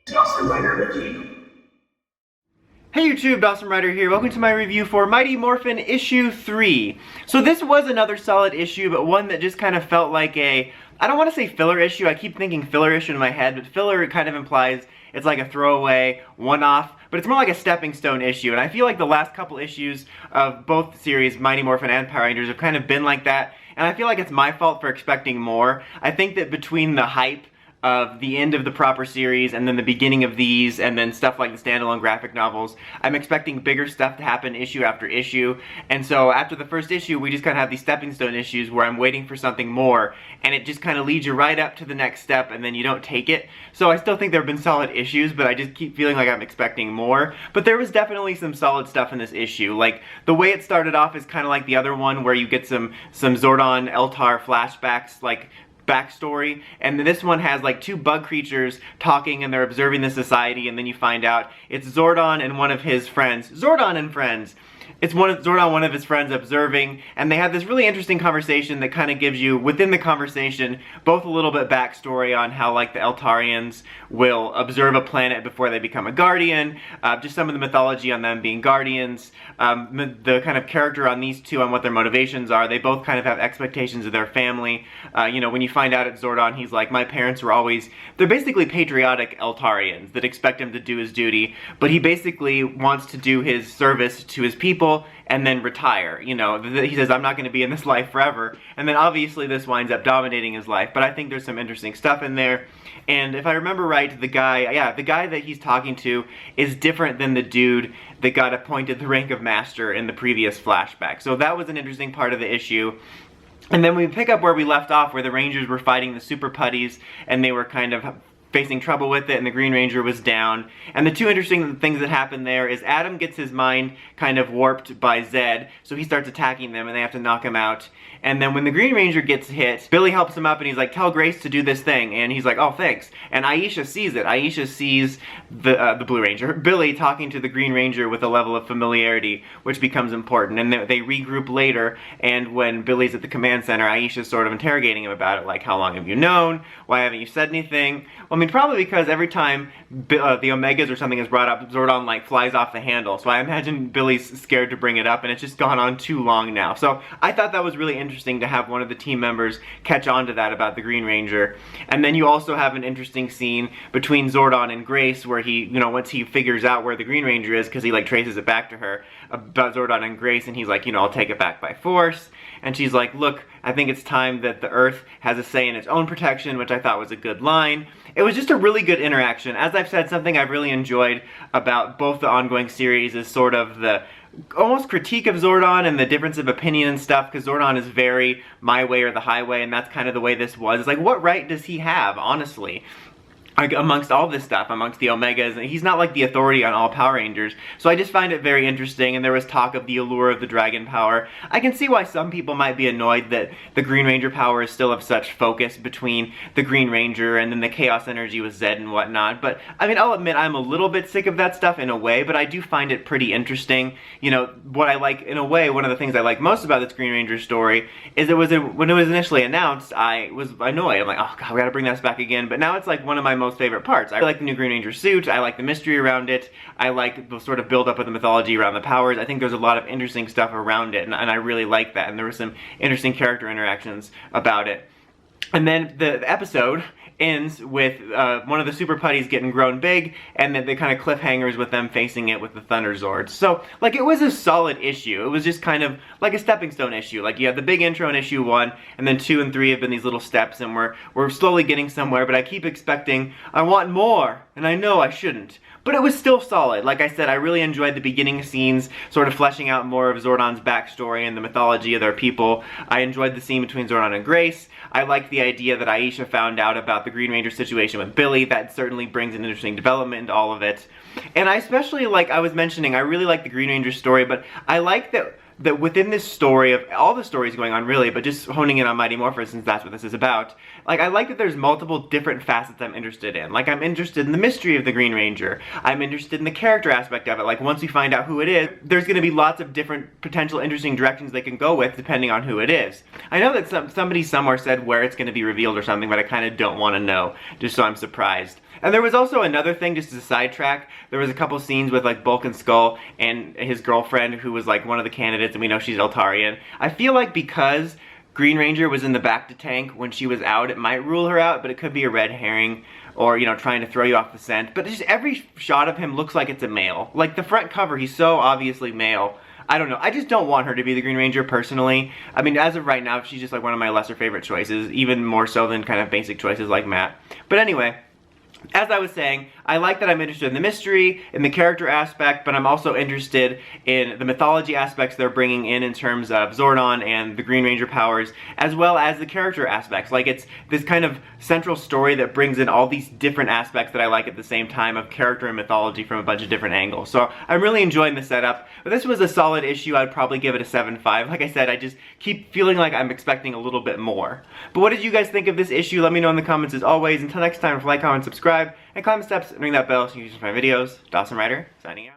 Dawson Rider Wiki. Hey YouTube, Dawson Rider here. Welcome to my review for Mighty Morphin issue 3. So this was another solid issue, but one that just kind of felt like a, I don't want to say filler issue, I keep thinking filler issue in my head, but filler kind of implies it's like a throwaway, one-off, but it's more like a stepping stone issue, and I feel like the last couple issues of both series, Mighty Morphin and Power Rangers, have kind of been like that, and I feel like it's my fault for expecting more. I think that between the hype of the end of the proper series and then the beginning of these and then stuff like the standalone graphic novels, I'm expecting bigger stuff to happen issue after issue, and so after the first issue we just kind of have these stepping stone issues where I'm waiting for something more, and it just kind of leads you right up to the next step and then you don't take it. So I still think there have been solid issues, but I just keep feeling like I'm expecting more. But there was definitely some solid stuff in this issue. Like, the way it started off is kind of like the other one where you get some Zordon Eltar flashbacks, like backstory, and then this one has like two bug creatures talking and they're observing the society, and then you find out it's Zordon and one of his friends. Zordon and friends. It's Zordon, one of his friends, observing, and they have this really interesting conversation that kind of gives you, within the conversation, both a little bit backstory on how, like, the Eltarians will observe a planet before they become a guardian, just some of the mythology on them being guardians, the kind of character on these two, on what their motivations are. They both kind of have expectations of their family. You know, when you find out it's Zordon, he's like, my parents were always, they're basically patriotic Eltarians that expect him to do his duty, but he basically wants to do his service to his people and then retire. You know, he says, I'm not going to be in this life forever, and then obviously this winds up dominating his life, but I think there's some interesting stuff in there. And if I remember right, the guy that he's talking to is different than the dude that got appointed the rank of master in the previous flashback. So that was an interesting part of the issue. And then we pick up where we left off, where the Rangers were fighting the Super Putties, and they were kind of facing trouble with it, and the Green Ranger was down. And the two interesting things that happen there is Adam gets his mind kind of warped by Zed, so he starts attacking them and they have to knock him out. And then when the Green Ranger gets hit, Billy helps him up and he's like, tell Grace to do this thing, and he's like, oh, thanks. And Aisha sees it. Aisha sees the Blue Ranger, Billy, talking to the Green Ranger with a level of familiarity, which becomes important. And they regroup later, and when Billy's at the command center, Aisha's sort of interrogating him about it, like, how long have you known? Why haven't you said anything? Well, I mean, probably because every time the Omegas or something is brought up, Zordon, like, flies off the handle. So I imagine Billy's scared to bring it up, and it's just gone on too long now. So I thought that was really interesting to have one of the team members catch on to that about the Green Ranger. And then you also have an interesting scene between Zordon and Grace where he, you know, once he figures out where the Green Ranger is, because he, like, traces it back to her, about Zordon and Grace, and he's like, you know, I'll take it back by force. And she's like, look, I think it's time that the Earth has a say in its own protection, which I thought was a good line. It was just a really good interaction. As I've said, something I've really enjoyed about both the ongoing series is sort of the almost critique of Zordon and the difference of opinion and stuff, because Zordon is very my way or the highway, and that's kind of the way this was. It's like, what right does he have, honestly? Like, amongst all this stuff, amongst the Omegas, he's not like the authority on all Power Rangers, so I just find it very interesting. And there was talk of the allure of the Dragon power. I can see why some people might be annoyed that the Green Ranger power is still of such focus between the Green Ranger and then the Chaos Energy with Zed and whatnot, but I mean, I'll admit I'm a little bit sick of that stuff in a way, but I do find it pretty interesting. You know, what I like, in a way, one of the things I like most about this Green Ranger story is when it was initially announced, I was annoyed. I'm like, oh god, we gotta bring this back again, but now it's like one of my most favorite parts. I like the new Green Ranger suit, I like the mystery around it, I like the sort of build up of the mythology around the powers. I think there's a lot of interesting stuff around it, and I really like that, and there were some interesting character interactions about it. And then the episode ends with one of the Super Putties getting grown big, and then the kind of cliffhangers with them facing it with the Thunder Zords. So, like, it was a solid issue. It was just kind of like a stepping stone issue. Like, you have the big intro in issue 1, and then 2 and 3 have been these little steps, and we're slowly getting somewhere, but I keep expecting, I want more, and I know I shouldn't. But it was still solid. Like I said, I really enjoyed the beginning scenes, sort of fleshing out more of Zordon's backstory and the mythology of their people. I enjoyed the scene between Zordon and Grace. I liked the idea that Aisha found out about the Green Ranger situation with Billy. That certainly brings an interesting development into all of it. And I especially like, I was mentioning, I really like the Green Ranger story, but I like that that within this story, of all the stories going on really, but just honing in on Mighty Morphin since that's what this is about, like, I like that there's multiple different facets I'm interested in. Like, I'm interested in the mystery of the Green Ranger. I'm interested in the character aspect of it. Like, once we find out who it is, there's going to be lots of different potential interesting directions they can go with depending on who it is. I know that somebody somewhere said where it's going to be revealed or something, but I kind of don't want to know, just so I'm surprised. And there was also another thing, just as a sidetrack, there was a couple scenes with like Bulk and Skull and his girlfriend who was like one of the candidates, and we know she's Eltarian. I feel like because Green Ranger was in the back to tank when she was out, it might rule her out, but it could be a red herring or, you know, trying to throw you off the scent. But just every shot of him looks like it's a male. Like the front cover, he's so obviously male. I don't know, I just don't want her to be the Green Ranger personally. I mean, as of right now, she's just like one of my lesser favorite choices, even more so than kind of basic choices like Matt. But anyway, as I was saying, I like that I'm interested in the mystery, in the character aspect, but I'm also interested in the mythology aspects they're bringing in terms of Zordon and the Green Ranger powers, as well as the character aspects. Like, it's this kind of central story that brings in all these different aspects that I like at the same time of character and mythology from a bunch of different angles. So I'm really enjoying the setup. But this was a solid issue. I'd probably give it a 7.5. Like I said, I just keep feeling like I'm expecting a little bit more. But what did you guys think of this issue? Let me know in the comments as always. Until next time, like, comment, subscribe, and climb the steps and ring that bell so you can see my videos. Dawson Ryder, signing out.